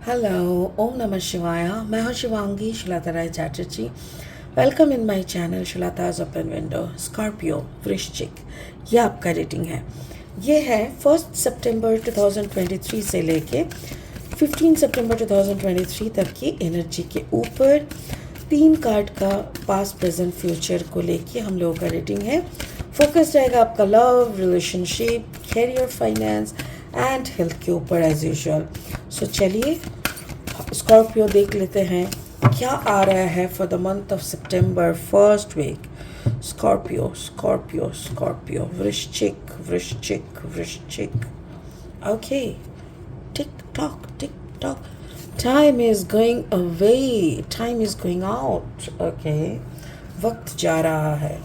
Hello, ओम नमः शिवाय। मैं हूँ Shivangi Shilata Rai Chatterjee. Welcome in my channel Shilata's open window. Scorpio वृश्चिक, ये आपका रीडिंग है। ये है 1 सितंबर 2023 से लेके 15 सितंबर 2023 तक की एनर्जी के ऊपर 3 कार्ड का पास्ट प्रेजेंट फ्यूचर को लेके हम लोगों का रीडिंग है। फोकस रहेगा आपका love, relationship, career, finance and health के ऊपर एज यूजुअल। सो चलिए स्कॉर्पियो देख लेते हैं क्या आ रहा है for the month of September first week. Scorpio Scorpio Scorpio वृश्चिक वृश्चिक वृश्चिक। Okay, tick tock, time is going away, time is going out. Okay, वक्त जा रहा है।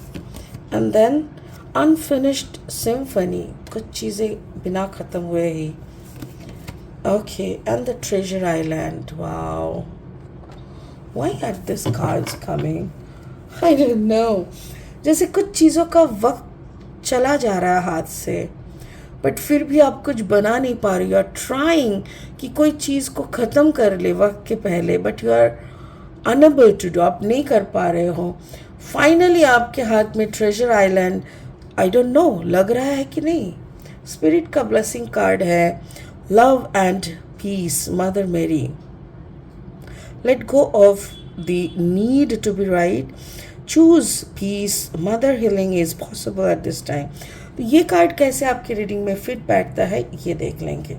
एंड देन अनफिनिश्ड सिम्फनी, कुछ चीज़ें बिना ख़त्म हुए ही। Okay, and the treasure island. Wow. Why are these cards coming? I don't know. जैसे कुछ चीज़ों का वक्त चला जा रहा है हाथ से, बट फिर भी आप कुछ बना नहीं पा रही। यू आर ट्राइंग कि कोई चीज़ को ख़त्म कर ले वक्त के पहले, but you are unable to do, आप नहीं कर पा रहे हो। फाइनली आपके हाथ में treasure island, I don't no लग रहा है कि नहीं। स्पिरिट का ब्लेसिंग कार्ड है love and peace, Mother Mary. Let go of the need to be right. Choose peace. Mother healing is possible at this time. तो ये कार्ड कैसे आपकी रीडिंग में फिट बैठता है ये देख लेंगे।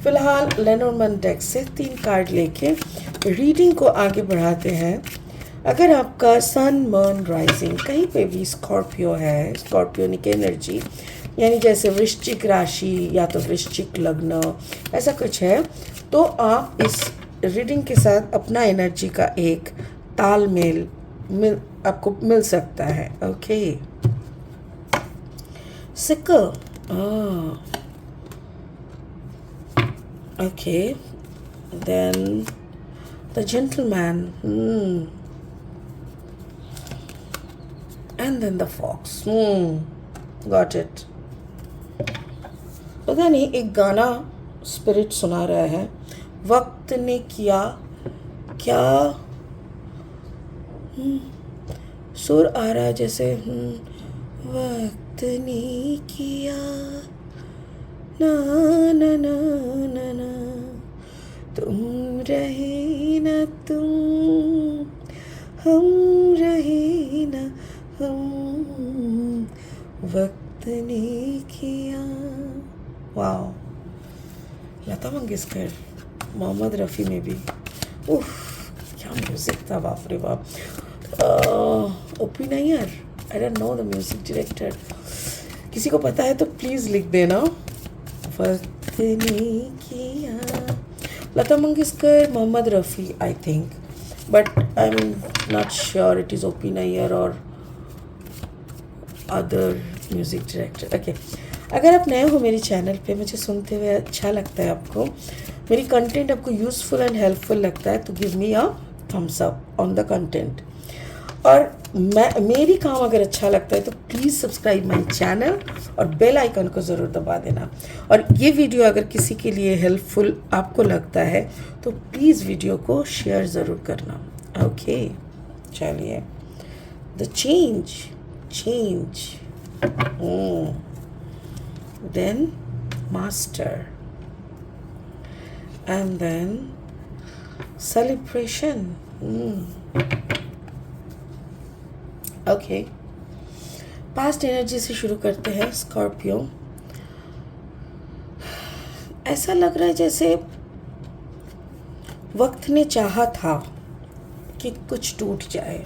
फिलहाल लेनोर्मन डेक से 3 कार्ड लेके रीडिंग को आगे बढ़ाते हैं। अगर आपका सन मून राइजिंग कहीं पे भी स्कॉर्पियो है, स्कॉर्पियोनिक एनर्जी यानी जैसे वृश्चिक राशि या तो वृश्चिक लग्न ऐसा कुछ है, तो आप इस रीडिंग के साथ अपना एनर्जी का एक तालमेल आपको मिल सकता है। ओके, सिक्कर, okay, then the gentleman, and then the fox. Got it. पता नहीं, एक गाना स्पिरिट सुना रहा है, वक्त ने किया क्या। सुर आ रहा है जैसे वक्त ने किया ना ना ना ना ना, तुम रहे ना तुम, हम रहे ना हम, वक्त ने किया। वाओ, लता मंगेशकर, मोहम्मद रफ़ी में भी उफ क्या म्यूज़िक था, बाप रे बाप। OP Nayyar, I don't know the music director. किसी को पता है तो प्लीज़ लिख देना। वक्त ने किया, Lata Mangeshkar, Mohammad Rafi I think, but I am not sure it is OP Nayyar और अदर म्यूज़िक डायरेक्टर। ओके, अगर आप नए हो मेरे चैनल पे, मुझे सुनते हुए अच्छा लगता है, आपको मेरी कंटेंट आपको यूज़फुल एंड हेल्पफुल लगता है, तो give me a thumbs up on the content. और मेरी काम अगर अच्छा लगता है तो प्लीज़ सब्सक्राइब माय चैनल और बेल आइकन को ज़रूर दबा देना। और ये वीडियो अगर किसी के लिए हेल्पफुल आपको लगता है तो प्लीज़ वीडियो को शेयर ज़रूर करना। ओके, चलिए, the change, then master, and then celebration. Okay, past energy से शुरू करते हैं स्कॉर्पियो। ऐसा लग रहा है जैसे वक्त ने चाहा था कि कुछ टूट जाए,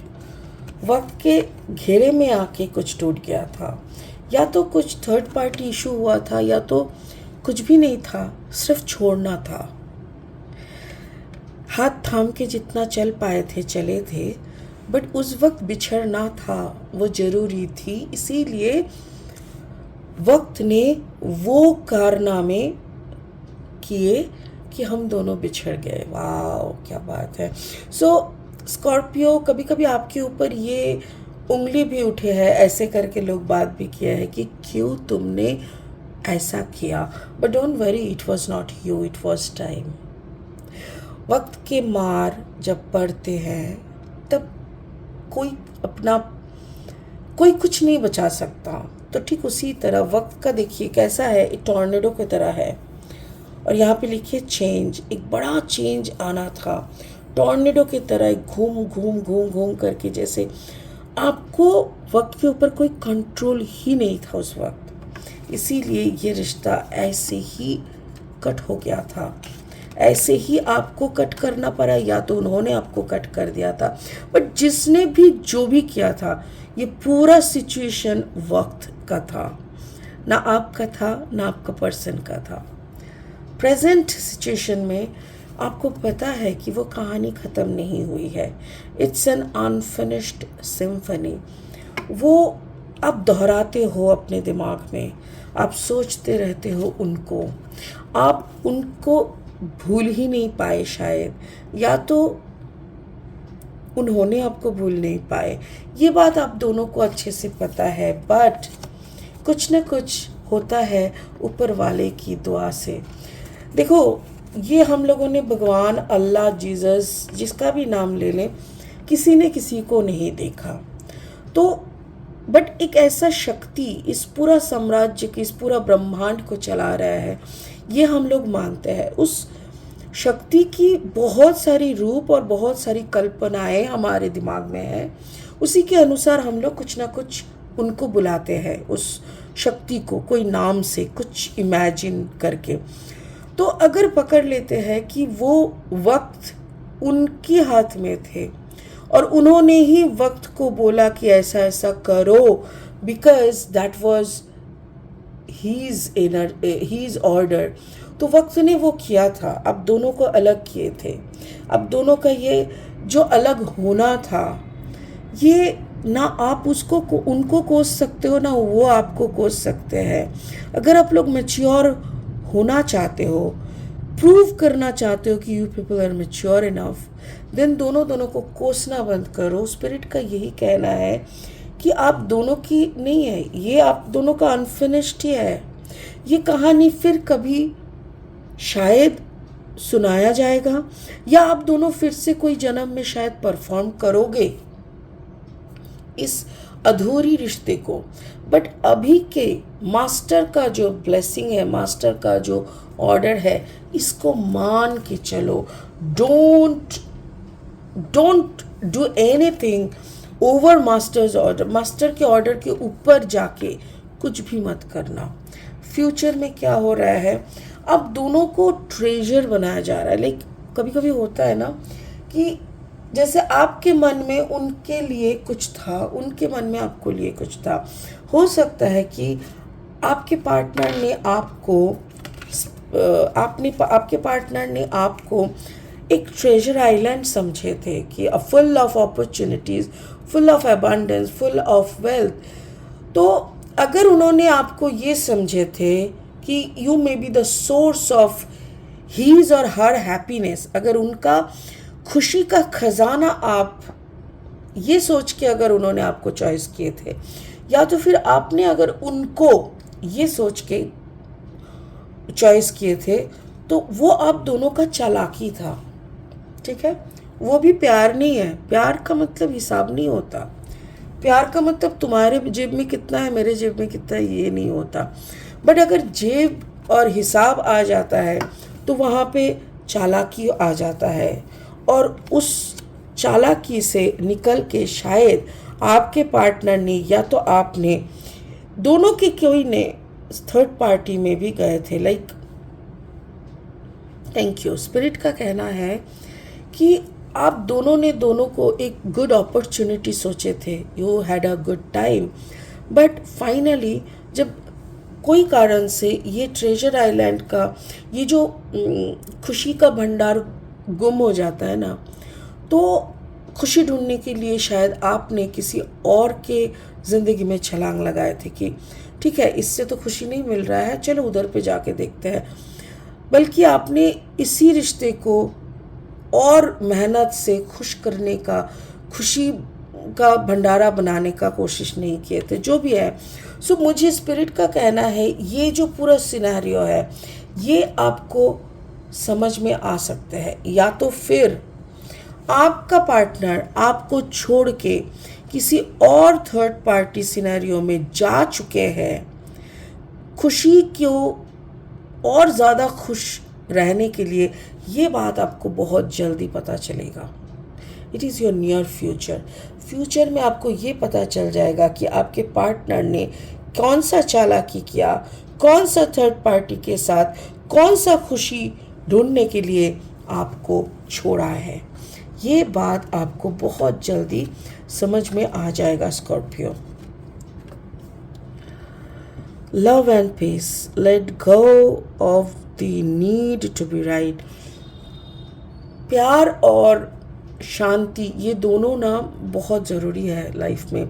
वक्त के घेरे में आके कुछ टूट गया था, या तो कुछ थर्ड पार्टी इशू हुआ था, या तो कुछ भी नहीं था, सिर्फ छोड़ना था। हाथ थाम के जितना चल पाए थे चले थे, बट उस वक्त बिछड़ना था, वो ज़रूरी थी। इसीलिए वक्त ने वो कारनामे किए कि हम दोनों बिछड़ गए। वाह, क्या बात है। स्कॉर्पियो, कभी कभी आपके ऊपर ये उंगली भी उठे है, ऐसे करके लोग बात भी किया है कि क्यों तुमने ऐसा किया, but don't worry, it was not you, it was time. वक्त के मार जब पड़ते हैं तब कोई कुछ नहीं बचा सकता। तो ठीक उसी तरह वक्त का देखिए कैसा है, एक टॉर्नेडो की तरह है। और यहाँ पे लिखिए चेंज, एक बड़ा चेंज आना था टॉर्नेडो की तरह, एक घूम घूम घूम घूम करके, जैसे आपको वक्त के ऊपर कोई कंट्रोल ही नहीं था उस वक्त। इसीलिए ये रिश्ता ऐसे ही कट हो गया था, ऐसे ही आपको कट करना पड़ा, या तो उन्होंने आपको कट कर दिया था। बट जिसने भी जो भी किया था, ये पूरा सिचुएशन वक्त का था, ना आपका था ना आपका पर्सन का था। प्रेजेंट सिचुएशन में आपको पता है कि वो कहानी ख़त्म नहीं हुई है। It's an unfinished symphony. वो आप दोहराते हो अपने दिमाग में, आप सोचते रहते हो उनको, आप उनको भूल ही नहीं पाए शायद, या तो उन्होंने आपको भूल नहीं पाए। ये बात आप दोनों को अच्छे से पता है, बट कुछ न कुछ होता है ऊपर वाले की दुआ से। देखो, ये हम लोगों ने भगवान, अल्लाह, जीसस, जिसका भी नाम ले लें, किसी ने किसी को नहीं देखा। तो बट एक ऐसा शक्ति इस पूरा साम्राज्य की, इस पूरा ब्रह्मांड को चला रहा है, ये हम लोग मानते हैं। उस शक्ति की बहुत सारी रूप और बहुत सारी कल्पनाएं हमारे दिमाग में है। उसी के अनुसार हम लोग कुछ ना कुछ उनको बुलाते हैं, उस शक्ति को कोई नाम से, कुछ इमेजिन करके। तो अगर पकड़ लेते हैं कि वो वक्त उनके हाथ में थे और उन्होंने ही वक्त को बोला कि ऐसा ऐसा करो, because that was his order, तो वक्त ने वो किया था। अब दोनों को अलग किए थे। अब दोनों का ये जो अलग होना था, ये ना आप उनको कोस सकते हो, ना वो आपको कोस सकते हैं। अगर आप लोग मैच्योर होना चाहते हो, प्रूव करना चाहते हो कि you people are mature enough, then दोनों को कोसना बंद करो। स्पिरिट का यही कहना है कि आप दोनों की नहीं है, ये आप दोनों का अनफिनिश्ड ही है। ये कहानी फिर कभी शायद सुनाया जाएगा, या आप दोनों फिर से कोई जन्म में शायद परफॉर्म करोगे इस अधूरी रिश्ते को। बट अभी के मास्टर का जो ब्लेसिंग है, मास्टर का जो ऑर्डर है, इसको मान के चलो। Don't do anything over masters order. Master के ऑर्डर के ऊपर जाके कुछ भी मत करना। फ्यूचर में क्या हो रहा है, अब दोनों को ट्रेजर बनाया जा रहा है। लाइक कभी कभी होता है ना कि जैसे आपके मन में उनके लिए कुछ था, उनके मन में आपको लिए कुछ था। हो सकता है कि आपके पार्टनर ने आपके पार्टनर ने आपको एक ट्रेजर आइलैंड समझे थे कि full of opportunities, full of abundance, full of wealth. तो अगर उन्होंने आपको ये समझे थे कि you may be the source of his or her happiness, अगर उनका खुशी का खजाना आप ये सोच के अगर उन्होंने आपको चॉइस किए थे, या तो फिर आपने अगर उनको ये सोच के चॉइस किए थे, तो वो आप दोनों का चालाकी था। ठीक है, वो भी प्यार नहीं है। प्यार का मतलब हिसाब नहीं होता। प्यार का मतलब तुम्हारे जेब में कितना है, मेरे जेब में कितना है, ये नहीं होता। बट अगर जेब और हिसाब आ जाता है तो वहाँ पे चालाकी आ जाता है, और उस चालाकी से निकल के शायद आपके पार्टनर ने या तो आपने, दोनों के कोई ने थर्ड पार्टी में भी गए थे। लाइक थैंक यू, स्पिरिट का कहना है कि आप दोनों ने दोनों को एक गुड अपॉर्चुनिटी सोचे थे, you had a good time, but finally जब कोई कारण से ये ट्रेजर आइलैंड का ये जो खुशी का भंडार गुम हो जाता है ना, तो खुशी ढूंढने के लिए शायद आपने किसी और के ज़िंदगी में छलांग लगाए थे कि ठीक है, इससे तो खुशी नहीं मिल रहा है, चलो उधर पे जाके देखते हैं। बल्कि आपने इसी रिश्ते को और मेहनत से खुश करने का, खुशी का भंडारा बनाने का कोशिश नहीं किए थे, जो भी है। सो मुझे स्पिरिट का कहना है ये जो पूरा सिनेरियो है, ये आपको समझ में आ सकते हैं, या तो फिर आपका पार्टनर आपको छोड़ के किसी और थर्ड पार्टी सिनेरियो में जा चुके हैं खुशी को और ज़्यादा खुश रहने के लिए। ये बात आपको बहुत जल्दी पता चलेगा। It is your near future में आपको ये पता चल जाएगा कि आपके पार्टनर ने कौन सा चालाकी किया, कौन सा थर्ड पार्टी के साथ कौन सा खुशी ढूंढने के लिए आपको छोड़ा है। ये बात आपको बहुत जल्दी समझ में आ जाएगा Scorpio. Love and peace, let go of the need to be right. प्यार और शांति ये दोनों ना बहुत ज़रूरी है लाइफ में।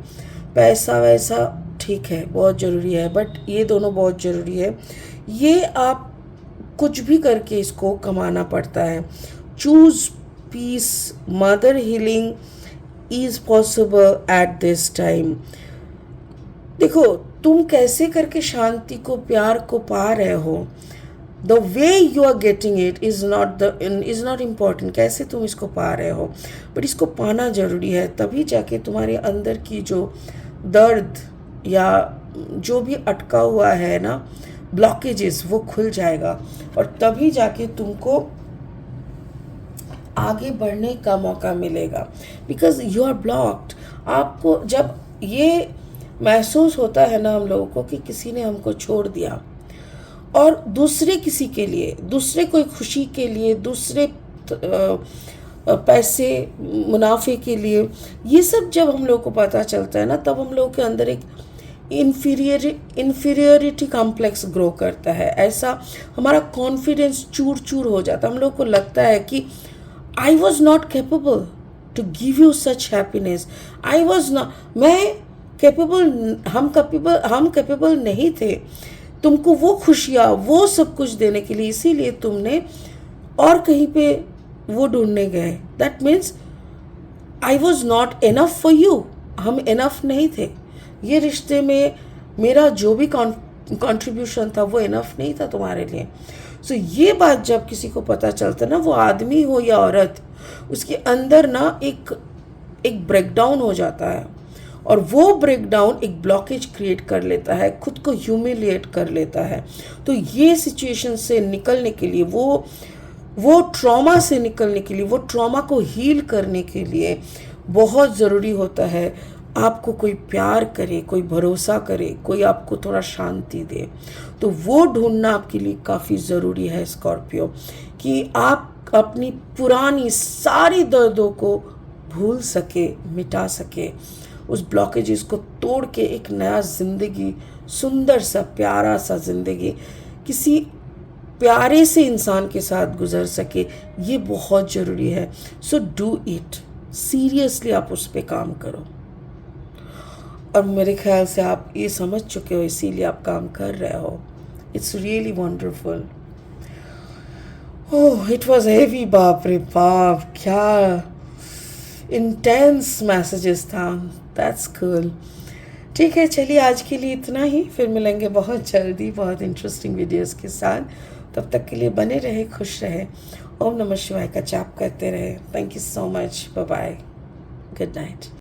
पैसा वैसा ठीक है, बहुत ज़रूरी है, बट ये दोनों बहुत ज़रूरी है। ये आप कुछ भी करके इसको कमाना पड़ता है। Choose peace, mother healing is possible at this time. देखो तुम कैसे करके शांति को, प्यार को पा रहे हो, the way you are getting it is not important, कैसे तुम इसको पा रहे हो, बट इसको पाना ज़रूरी है। तभी जाके तुम्हारे अंदर की जो दर्द या जो भी अटका हुआ है ना, ब्लॉकेजेस, वो खुल जाएगा और तभी जाके तुमको आगे बढ़ने का मौका मिलेगा। Because you are blocked. आपको जब ये महसूस होता है ना हम लोगों को कि किसी ने हमको छोड़ दिया और दूसरे किसी के लिए, दूसरे कोई खुशी के लिए, दूसरे पैसे मुनाफे के लिए, ये सब जब हम लोगों को पता चलता है ना, तब हम लोगों के अंदर एक इन्फीरियरिटी कॉम्प्लेक्स ग्रो करता है। ऐसा हमारा कॉन्फिडेंस चूर चूर हो जाता है। हम लोग को लगता है कि I was not capable to give you such happiness, I was not, मैं कैपेबल, हम कैपेबल नहीं थे तुमको वो खुशियाँ, वो सब कुछ देने के लिए, इसीलिए तुमने और कहीं पे वो ढूंढने गए। That means I was not enough for you, हम इनफ नहीं थे। ये रिश्ते में मेरा जो भी कंट्रीब्यूशन था वो इनफ नहीं था तुम्हारे लिए। सो ये बात जब किसी को पता चलता है ना, वो आदमी हो या औरत, उसके अंदर ना एक ब्रेकडाउन हो जाता है और वो ब्रेकडाउन एक ब्लॉकेज क्रिएट कर लेता है, खुद को ह्यूमिलिएट कर लेता है। तो ये सिचुएशन से निकलने के लिए, वो ट्रॉमा से निकलने के लिए, वो ट्रॉमा को हील करने के लिए बहुत ज़रूरी होता है आपको कोई प्यार करे, कोई भरोसा करे, कोई आपको थोड़ा शांति दे। तो वो ढूंढना आपके लिए काफ़ी ज़रूरी है स्कॉर्पियो, कि आप अपनी पुरानी सारी दर्दों को भूल सके, मिटा सके, उस ब्लॉकेजेस को तोड़ के एक नया ज़िंदगी, सुंदर सा प्यारा सा ज़िंदगी किसी प्यारे से इंसान के साथ गुजर सके। ये बहुत ज़रूरी है। सो डू इट, सीरियसली आप उस पर काम करो। और मेरे ख्याल से आप ये समझ चुके हो, इसीलिए आप काम कर रहे हो। It's really wonderful. Oh, it was heavy, बाप रे बाप, क्या इंटेंस मैसेजेस था। That's cool. ठीक है, चलिए आज के लिए इतना ही, फिर मिलेंगे बहुत जल्दी बहुत इंटरेस्टिंग वीडियोस के साथ। तब तक के लिए बने रहे, खुश रहे, ओम नमः शिवाय का जाप करते रहे। Thank you so much, bye bye, good night.